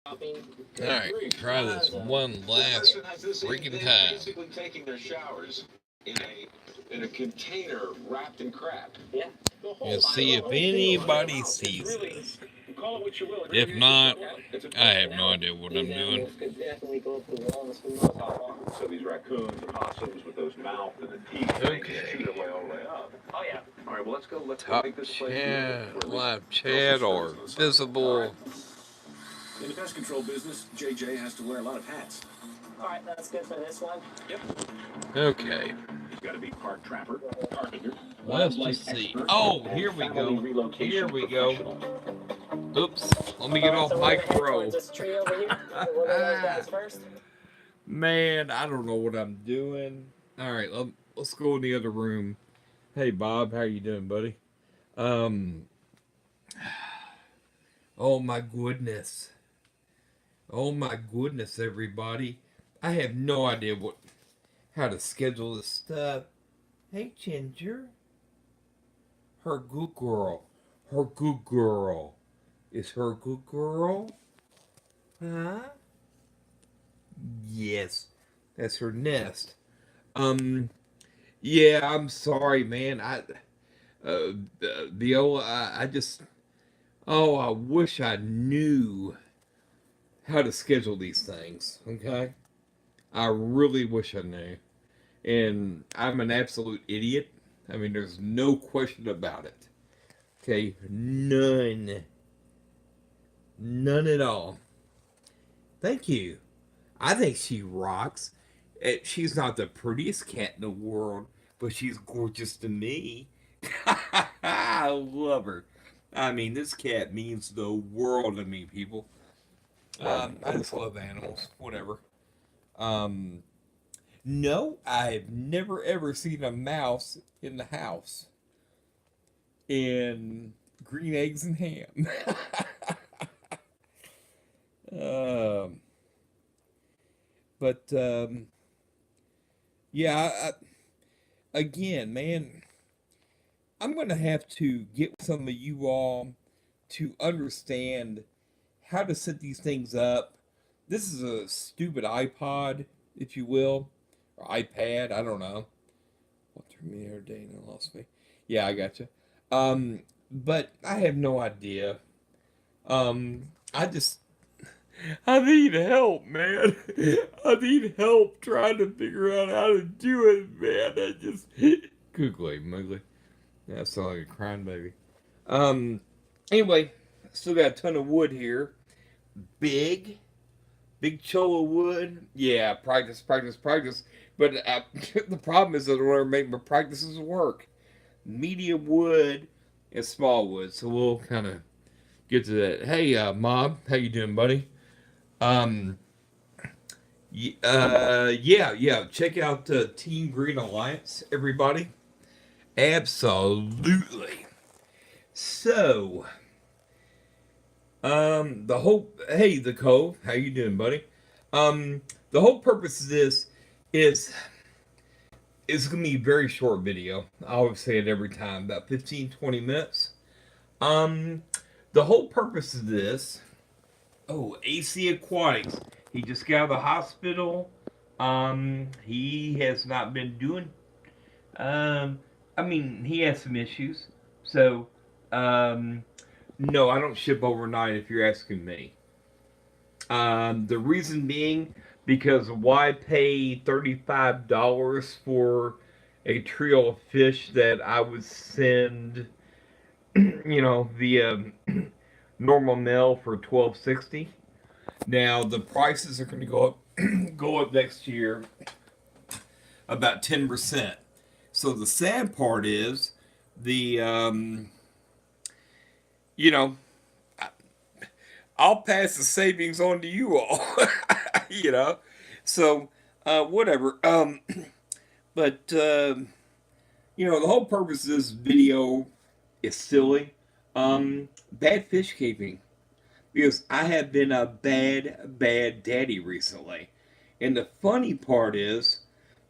Alright, try this one last freaking time. Basically taking their showers in a container wrapped in crap. Yeah. And see if anybody sees this. If not, I have no idea what I'm doing. So these raccoons and possums with those mouths and the teeth shoot their way all the way up. Oh yeah. All right, well let's go. Let's Top make this place chat, live chat, or visible. In the pest control business, JJ has to wear a lot of hats. All right, that's good for this one. Yep. Okay. He's got to be park trapper, carpenter. Let's just see. Oh, here we go. Here we go. Oops. Let me get off Mike Pro. Man, I don't know what I'm doing. All right, let's go in the other room. Hey, Bob, how you doing, buddy? Oh my goodness. Oh my goodness, everybody. I have no idea how to schedule this stuff. Hey, Ginger. Her good girl. Her good girl. Is her good girl? Huh? Yes. That's her nest. Yeah, I'm sorry, man. Viola, I just, oh, I wish I knew how to schedule these things, okay? I really wish I knew. And I'm an absolute idiot. I mean, there's no question about it. Okay, none. None at all. Thank you. I think she rocks. She's not the prettiest cat in the world, but she's gorgeous to me. I love her. I mean, this cat means the world to me, people. I just love animals. Whatever. No, I've never ever seen a mouse in the house. And green eggs and ham. But yeah, again, man, I'm gonna have to get some of you all to understand how to set these things up. This is a stupid iPod, if you will, or iPad. I don't know. What Terminator Dana lost me. Yeah, I got you. But I have no idea. I need help, man. I need help trying to figure out how to do it, man. I just googly muggly. Yeah, I sound like a crying baby. Anyway, still got a ton of wood here. Big cholo wood. Yeah, practice. But the problem is I don't ever make my practices work. Medium wood and small wood. So we'll kind of get to that. Hey, Mob, how you doing, buddy? Yeah. Check out Team Green Alliance, everybody. Absolutely. So, the Cove, how you doing, buddy? The whole purpose of this is it's gonna be a very short video. I always say it every time, about 15-20 minutes. The whole purpose of this. Oh, AC Aquatics. He just got out of the hospital. He has not been doing. I mean, he has some issues. So, no, I don't ship overnight. If you're asking me, the reason being because why pay $35 for a trio of fish that I would send, via normal mail for $12.60. Now the prices are going to go up next year about 10%. So the sad part is I'll pass the savings on to you all. So whatever. But the whole purpose of this video is silly. Bad fish keeping. Because I have been a bad daddy recently. And the funny part is,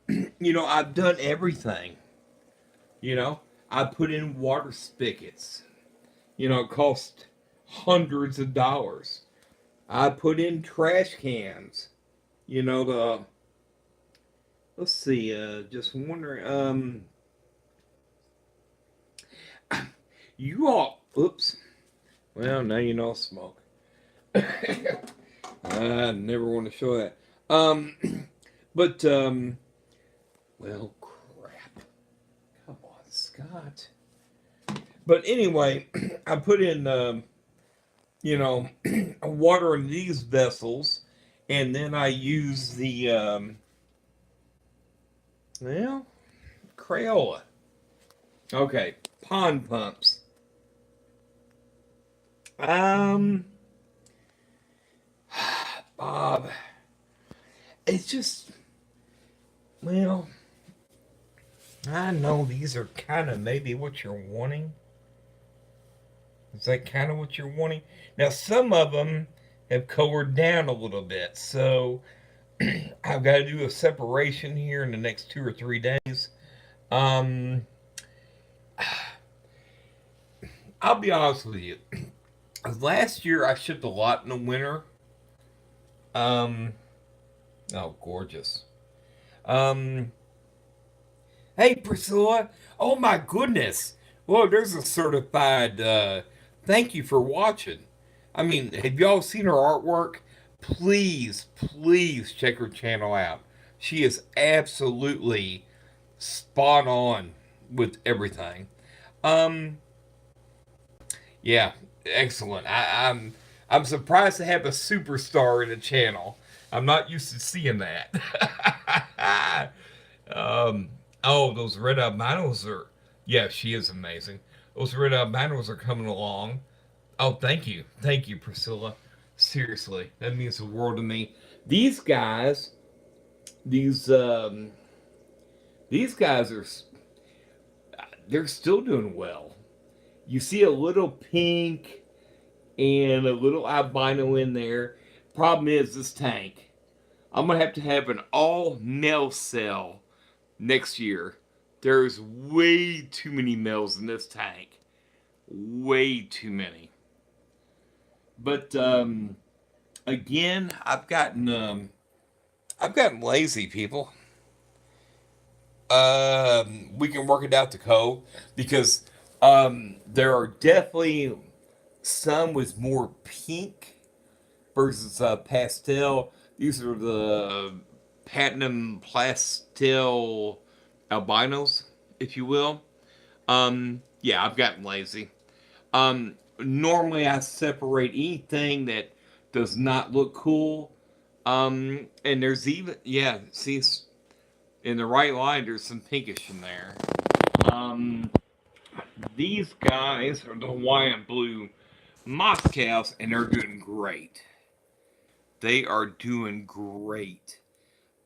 I've done everything. I put in water spigots. It cost hundreds of dollars. I put in trash cans. You know, let's see, just wondering, you all, oops. Well, now you know I smoke. I never want to show that. Um, but, well, crap. Come on, Scott. But anyway, I put in, you know, water in these vessels, and then I use the, well, Crayola. Okay, pond pumps. Um, Bob, it's just, well, I know these are kind of maybe what you're wanting. Is that kind of what you're wanting? Now, some of them have colored down a little bit, so I've got to do a separation here in the next 2 or 3 days. Um, I'll be honest with you. Last year I shipped a lot in the winter. Um, oh, gorgeous. Um, hey, Priscilla. Oh my goodness. Well, there's a certified thank you for watching. I mean, have y'all seen her artwork? Please, please check her channel out. She is absolutely spot on with everything. Um, yeah, excellent. I'm surprised to have a superstar in the channel. I'm not used to seeing that. um, oh, those red albinos are. Yeah, she is amazing. Those red albinos are coming along. Oh, thank you, Priscilla. Seriously, that means the world to me. These guys, these um, these guys are. They're still doing well. You see a little pink and a little albino in there. Problem is this tank. I'm gonna have to have an all male cell next year. There's way too many males in this tank. Way too many. But again, I've gotten lazy, people. We can work it out to code because there are definitely some with more pink versus pastel. These are the platinum pastel albinos, if you will. Yeah, I've gotten lazy. Normally I separate anything that does not look cool. And there's even, yeah, see, in the right line, there's some pinkish in there. Um, these guys are the Hawaiian blue Moscows, and they're doing great. They are doing great.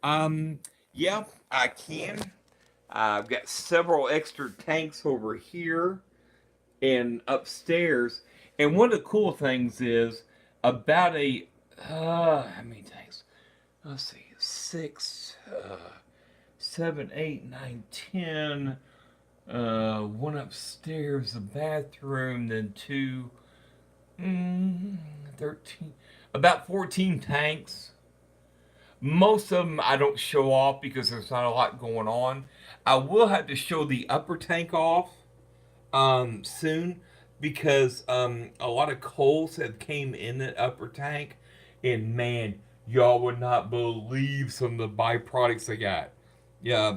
Um, yeah, I can. I've got several extra tanks over here and upstairs. And one of the cool things is about how many tanks? Let's see, six, 7, 8, 9, 10. One upstairs, the bathroom, then two, 13, about 14 tanks. Most of them I don't show off because there's not a lot going on. I will have to show the upper tank off soon because a lot of coals have came in the upper tank, and man, y'all would not believe some of the byproducts I got. Yeah.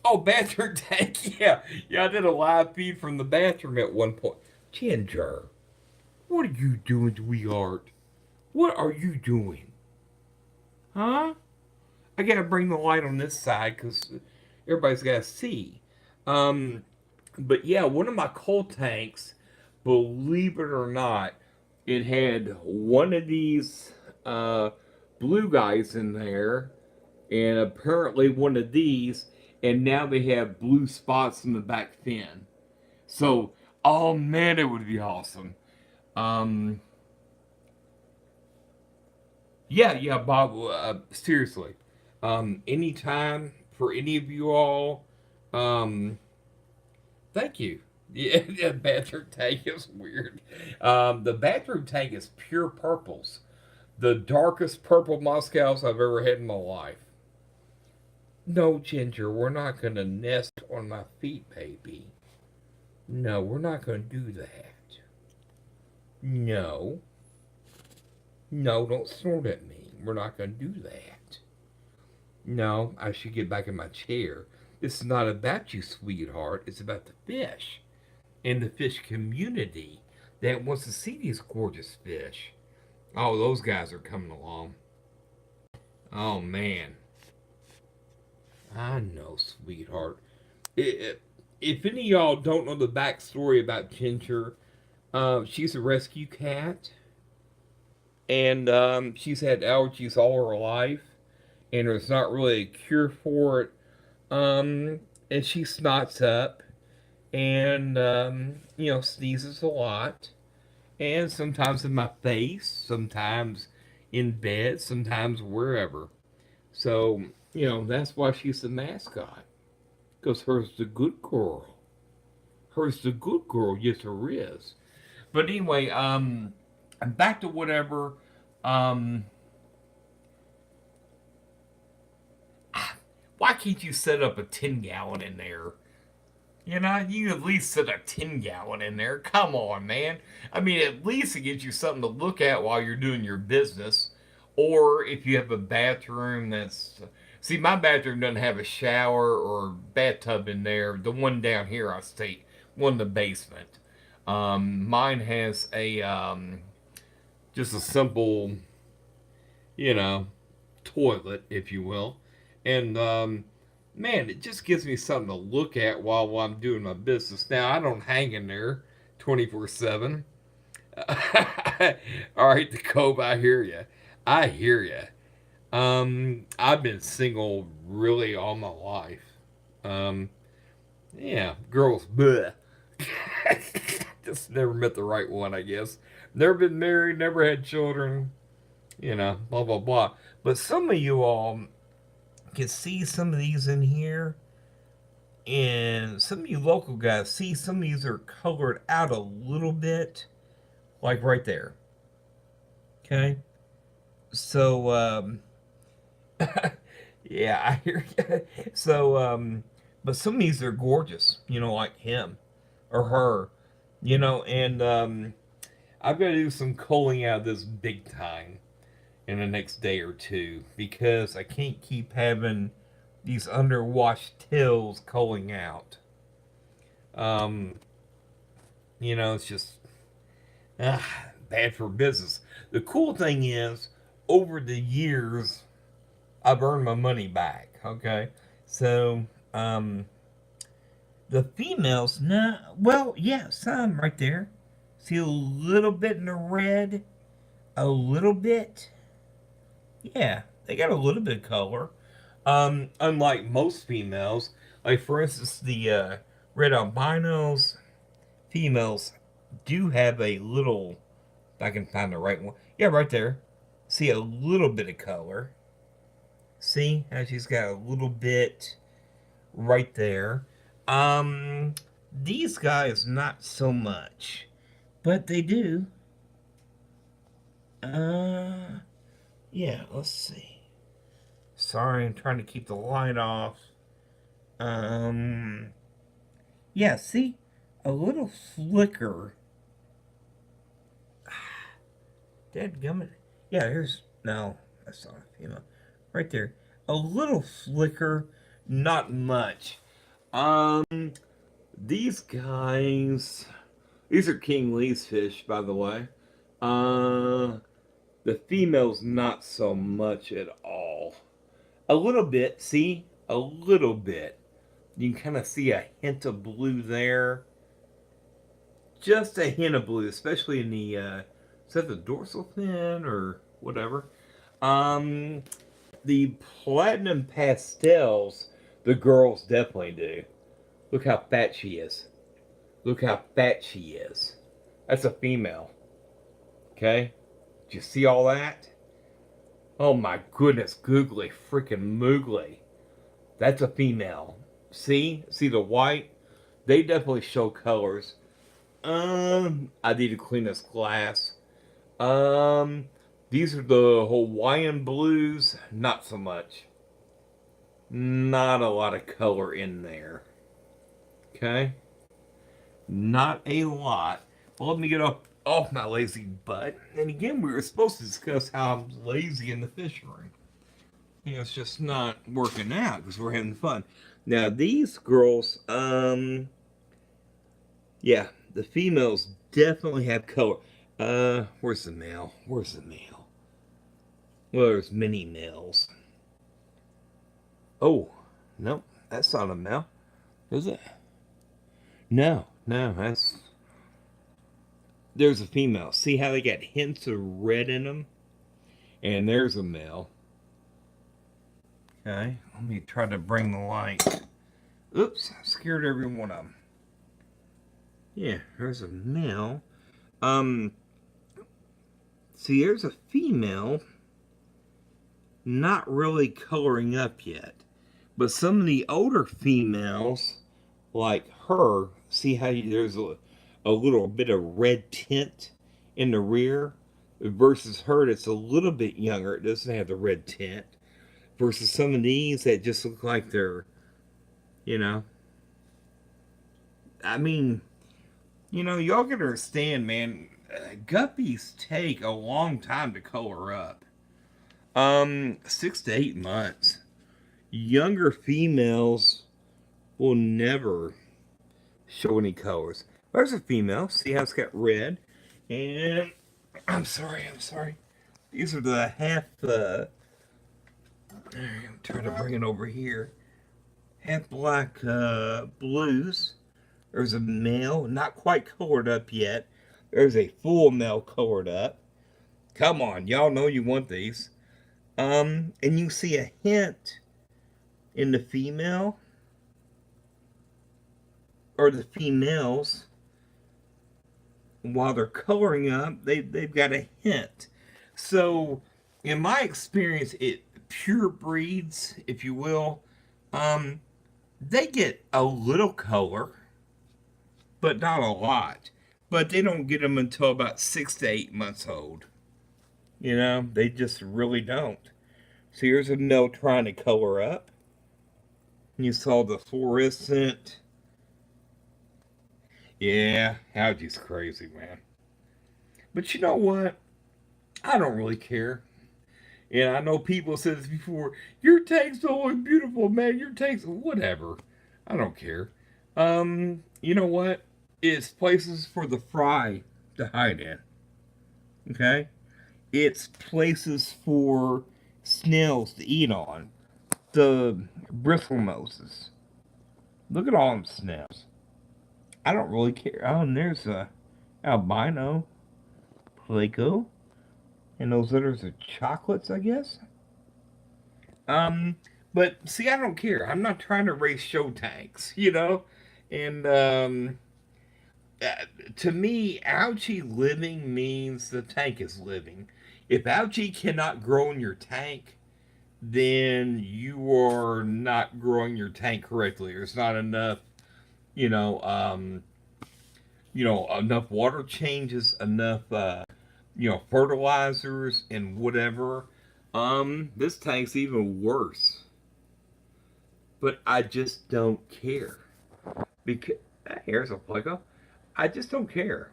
Oh, bathroom tank. Yeah, yeah. I did a live feed from the bathroom at one point. Ginger, what are you doing, sweetheart? What are you doing? Huh? I gotta bring the light on this side because everybody's gotta see. Um, but yeah, one of my coal tanks, believe it or not, it had one of these blue guys in there, and apparently one of these, and now they have blue spots in the back fin. So, oh man, it would be awesome. Um, yeah, yeah, Bob. Seriously, anytime for any of you all. Um, Thank you. Yeah, the bathroom tank is weird. The bathroom tank is pure purples. the darkest purple Moscows I've ever had in my life. No, Ginger, we're not going to nest on my feet, baby. No, we're not going to do that. No. No, don't snort at me. We're not going to do that. No, I should get back in my chair. It's not about you, sweetheart. It's about the fish and the fish community that wants to see these gorgeous fish. Oh, those guys are coming along. Oh, man. I know, sweetheart. If any of y'all don't know the backstory about Ginger, she's a rescue cat. And she's had allergies all her life. And there's not really a cure for it. And she snots up. And, sneezes a lot. And sometimes in my face. Sometimes in bed. Sometimes wherever. So, that's why she's the mascot. Because her's the good girl. Her's the good girl, yes, her is. But anyway, back to whatever. Why can't you set up a 10-gallon in there? You can at least set a 10-gallon in there. Come on, man. I mean, at least it gives you something to look at while you're doing your business. Or if you have a bathroom that's... See, my bathroom doesn't have a shower or bathtub in there. The one down here, I stay, one in the basement. Mine has a, just a simple, toilet, if you will. And, man, it just gives me something to look at while I'm doing my business. Now, I don't hang in there 24/7. All right, the Cove, I hear you. I hear you. I've been single really all my life. Yeah, girls, bleh. Just never met the right one, I guess. Never been married, never had children, blah, blah, blah. But some of you all can see some of these in here. And some of you local guys see some of these are colored out a little bit. Like right there. Okay? So, yeah, I hear you. So, but some of these are gorgeous, like him or her, and I've got to do some culling out of this big time in the next day or two because I can't keep having these underwashed tails culling out. It's just bad for business. The cool thing is, over the years, I've earned my money back. Okay, so the females, some right there. See a little bit in the red, a little bit. Yeah, they got a little bit of color. Unlike most females, like for instance, the red albinos females do have a little. If I can find the right one, yeah, right there. See a little bit of color. See how she's got a little bit right there. These guys not so much, but they do. Yeah, let's see. Sorry, I'm trying to keep the light off. Yeah, see? A little flicker. Dadgummit. Yeah, here's... No, that's not a female. Right there. A little flicker, not much. These guys... These are King Lee's fish, by the way. The females, not so much at all. A little bit, see? A little bit. You can kind of see a hint of blue there. Just a hint of blue, especially in the, is that the dorsal fin or whatever? The platinum pastels, the girls definitely do. Look how fat she is. Look how fat she is. That's a female. Okay? Did you see all that? Oh my goodness, googly freaking moogly. That's a female. See? See the white? They definitely show colors. I need to clean this glass. These are the Hawaiian blues. Not so much. Not a lot of color in there. Okay? Not a lot. Well, let me get off my lazy butt. And again, we were supposed to discuss how I'm lazy in the fishery. It's just not working out because we're having fun. Now, these girls, yeah, the females definitely have color. Where's the male? Where's the male? Well, there's many males. Oh, no, that's not a male, is it? No, there's a female. See how they got hints of red in them? And there's a male. Okay, let me try to bring the light. Oops, I scared every one of them. Yeah, there's a male. See, there's a female not really coloring up yet. But some of the older females, like her, see how there's a little bit of red tint in the rear versus her that's a little bit younger. It doesn't have the red tint. Versus some of these that just look like they're, you know. I mean, y'all can understand, man. Guppies take a long time to color up. 6 to 8 months. Younger females will never show any colors. There's a female. See how it's got red? And I'm sorry. These are the half. I'm trying to bring it over here. Half black blues. There's a male, not quite colored up yet. There's a full male colored up. Come on, y'all know you want these. And you see a hint in the female or the females while they're coloring up. They've got a hint. So, in my experience, pure breeds, if you will, they get a little color, but not a lot. But they don't get them until about 6 to 8 months old. They just really don't. So here's a male trying to color up. You saw the fluorescent. Yeah, algae's crazy, man. But you know what? I don't really care. And I know people said this before. Your tank's always beautiful, man. Your tank's whatever. I don't care. You know what? It's places for the fry to hide in. Okay? It's places for snails to eat on. The bristlemoses. Look at all them snails. I don't really care. Oh, and there's a albino, Placo, and those others are chocolates, I guess. But see, I don't care. I'm not trying to raise show tanks, And to me, algae living means the tank is living. If algae cannot grow in your tank, then you are not growing your tank correctly. There's not enough, enough water changes, enough, fertilizers and whatever. This tank's even worse. But I just don't care. Because, here's a Plego. I just don't care.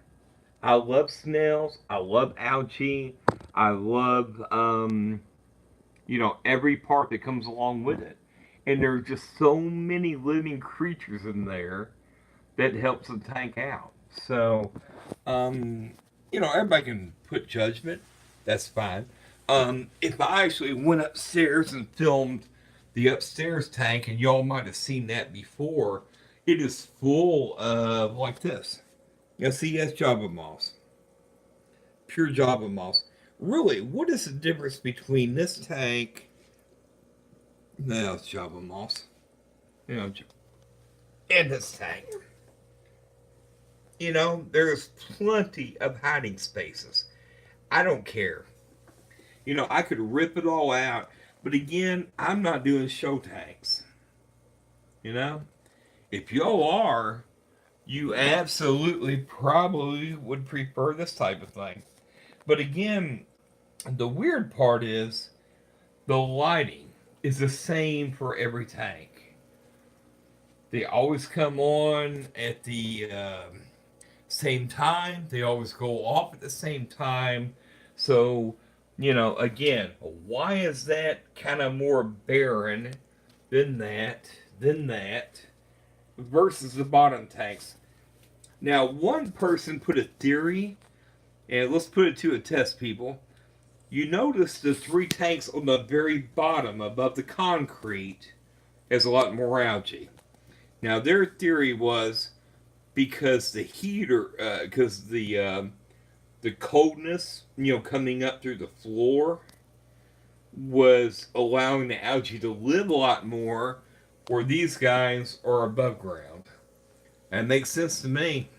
I love snails. I love algae. I love, every part that comes along with it. And there's just so many living creatures in there that helps the tank out. So, everybody can put judgment. That's fine. If I actually went upstairs and filmed the upstairs tank, and y'all might have seen that before, it is full of like this. Now, see, that's Java moss. Pure Java moss. Really, what is the difference between this tank? No, it's Java moss. And this tank. There's plenty of hiding spaces. I don't care. I could rip it all out. But again, I'm not doing show tanks. If y'all are, you absolutely probably would prefer this type of thing. But again, the weird part is the lighting is the same for every tank. They always come on at the same time. They always go off at the same time. So, again, why is that kind of more barren than that versus the bottom tanks? Now, one person put a theory, and let's put it to a test, people. You notice the three tanks on the very bottom above the concrete has a lot more algae. Now, their theory was because the heater, because the coldness, coming up through the floor was allowing the algae to live a lot more, where these guys are above ground. That makes sense to me.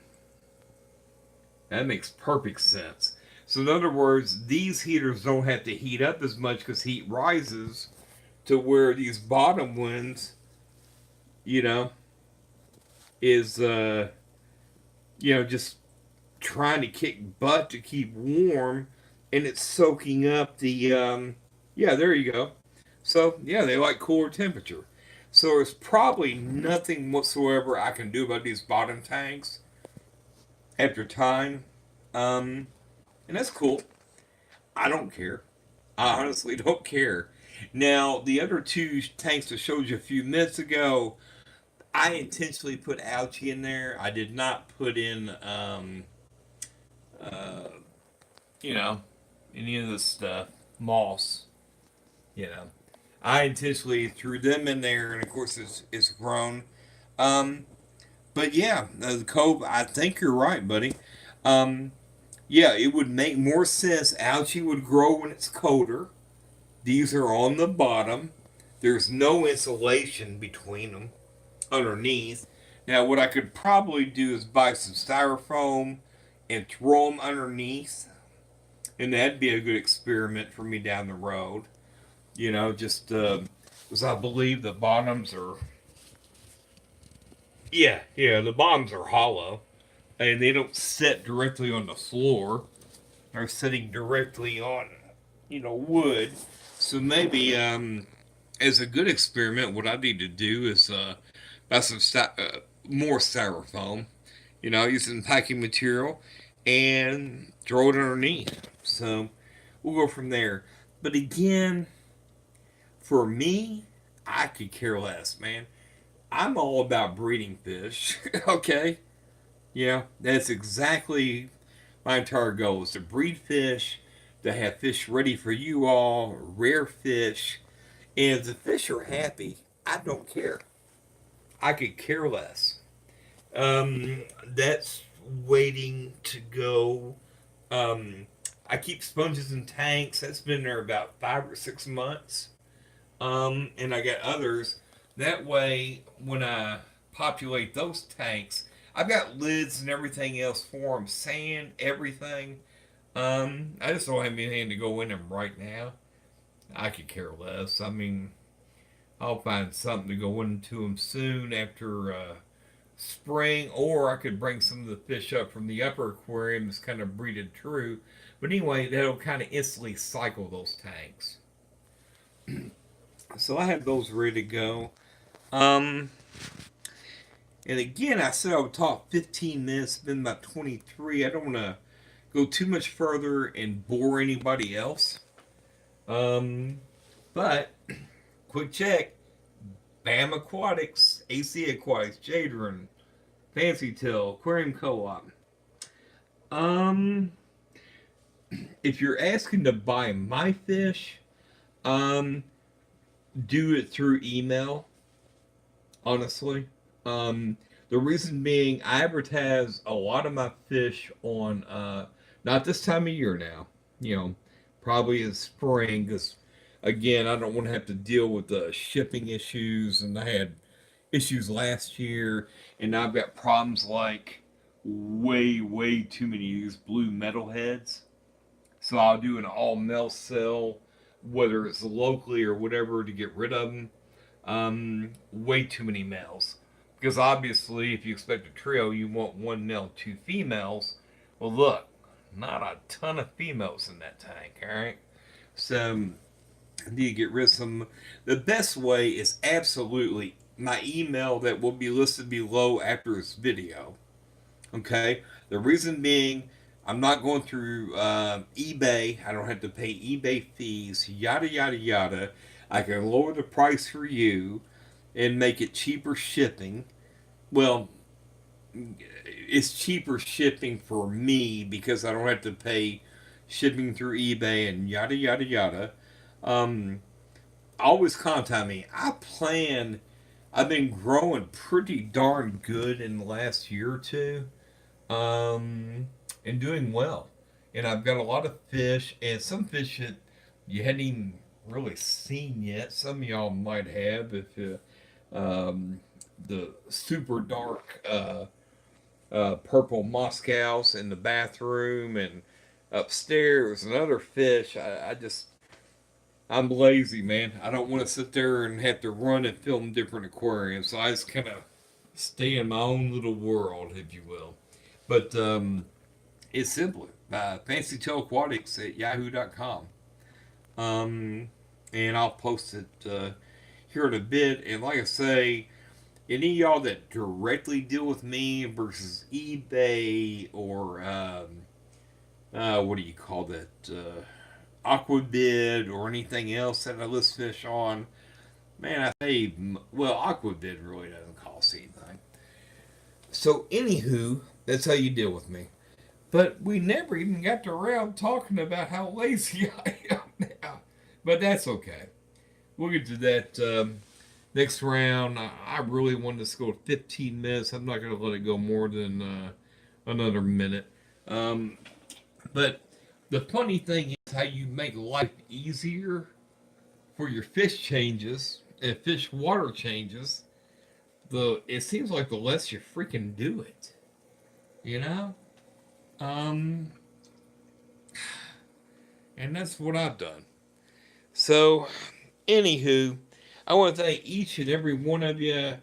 That makes perfect sense. So in other words, these heaters don't have to heat up as much because heat rises to where these bottom ones, is just trying to kick butt to keep warm, and it's soaking up the there you go. So yeah, they like cooler temperature. So there's probably nothing whatsoever I can do about these bottom tanks after time. And that's cool. I don't care. I honestly don't care. Now, the other two tanks I showed you a few minutes ago, I intentionally put algae in there. I did not put in, uh, any of this stuff, moss. You know, I intentionally threw them in there, and of course, it's grown. Um, but yeah, the cove. I think you're right, buddy. Um, yeah, it would make more sense. Algae would grow when it's colder. These are on the bottom. There's no insulation between them underneath. Now, what I could probably do is buy some styrofoam and throw them underneath, and that'd be a good experiment for me down the road. Just because I believe the bottoms are, yeah, the bottoms are hollow, and they don't sit directly on the floor. They're sitting directly on, wood. So maybe, as a good experiment, what I need to do is buy some more styrofoam, use some packing material, and throw it underneath. So we'll go from there. But again, for me, I could care less, man. I'm all about breeding fish, okay? Yeah, that's exactly my entire goal is to breed fish, to have fish ready for you all, rare fish. And if the fish are happy, I don't care. I could care less. That's waiting to go. Um, I keep sponges in tanks. That's been there about 5 or 6 months. And I got others. That way, when I populate those tanks, I've got lids and everything else for them, sand, everything. I just don't have anything to go in them right now. I could care less. I mean, I'll find something to go into them soon after spring, or I could bring some of the fish up from the upper aquarium that's kind of breeded true. But anyway, that'll kind of instantly cycle those tanks. So I have those ready to go. Um, and again, I said I would talk 15 minutes, it's been about 23. I don't want to go too much further and bore anybody else. But quick check. BAM Aquatics, AC Aquatics, Jadron, Fancytail, Aquarium Co-op. Um, if you're asking to buy my fish, um, do it through email, honestly. The reason being, I advertise a lot of my fish on, not this time of year now, probably in spring, because again, I don't want to have to deal with the shipping issues, and I had issues last year, and I've got problems like way, way too many of these blue metal heads. So I'll do an all male sale, whether it's locally or whatever, to get rid of them. Way too many males. Because obviously, if you expect a trio, you want one male, two females. Well, look, not a ton of females in that tank, alright? So I need to get rid of some. The best way is absolutely my email that will be listed below after this video. Okay? The reason being, I'm not going through eBay. I don't have to pay eBay fees, yada, yada, yada. I can lower the price for you and make it cheaper shipping. Well, it's cheaper shipping for me because I don't have to pay shipping through eBay and yada, yada, yada. Um, Always contact me. I've been growing pretty darn good in the last year or two, and doing well. And I've got a lot of fish, and some fish that you hadn't even really seen yet. Some of y'all might have if the super dark purple Moscows in the bathroom and upstairs and other fish. I'm lazy, man. I don't want to sit there and have to run and film different aquariums. So I just kind of stay in my own little world, if you will. But it's simple. Fancytailaquatics at yahoo.com. And I'll post it here in a bit. And like I say, any of y'all that directly deal with me versus eBay or what do you call that? Aquabid or anything else that I list fish on, man, I pay. Well, Aquabid really doesn't cost anything. So, anywho, that's how you deal with me. But we never even got to around talking about how lazy I am now. But that's okay. We'll get to that next round. I really wanted this to go 15 minutes. I'm not going to let it go more than another minute. But the funny thing is how you make life easier for your fish changes and fish water changes. It seems like the less you freaking do it, you know. And that's what I've done. So, anywho, I want to thank each and every one of you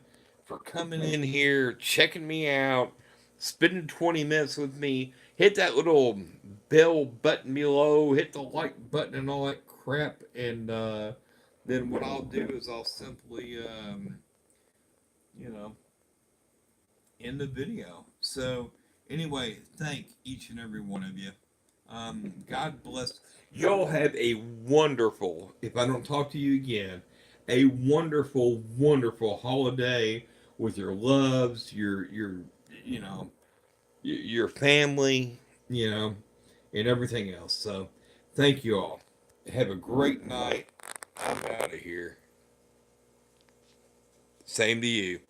for coming in here, checking me out, spending 20 minutes with me. Hit that little bell button below, hit the like button and all that crap, and then what I'll do is I'll simply, you know, end the video. So, anyway, thank each and every one of you. God bless. Y'all have a wonderful, if I don't talk to you again, a wonderful, wonderful holiday with your loves, you know, your family, you know, and everything else. So, thank you all. Have a great night. I'm out of here. Same to you.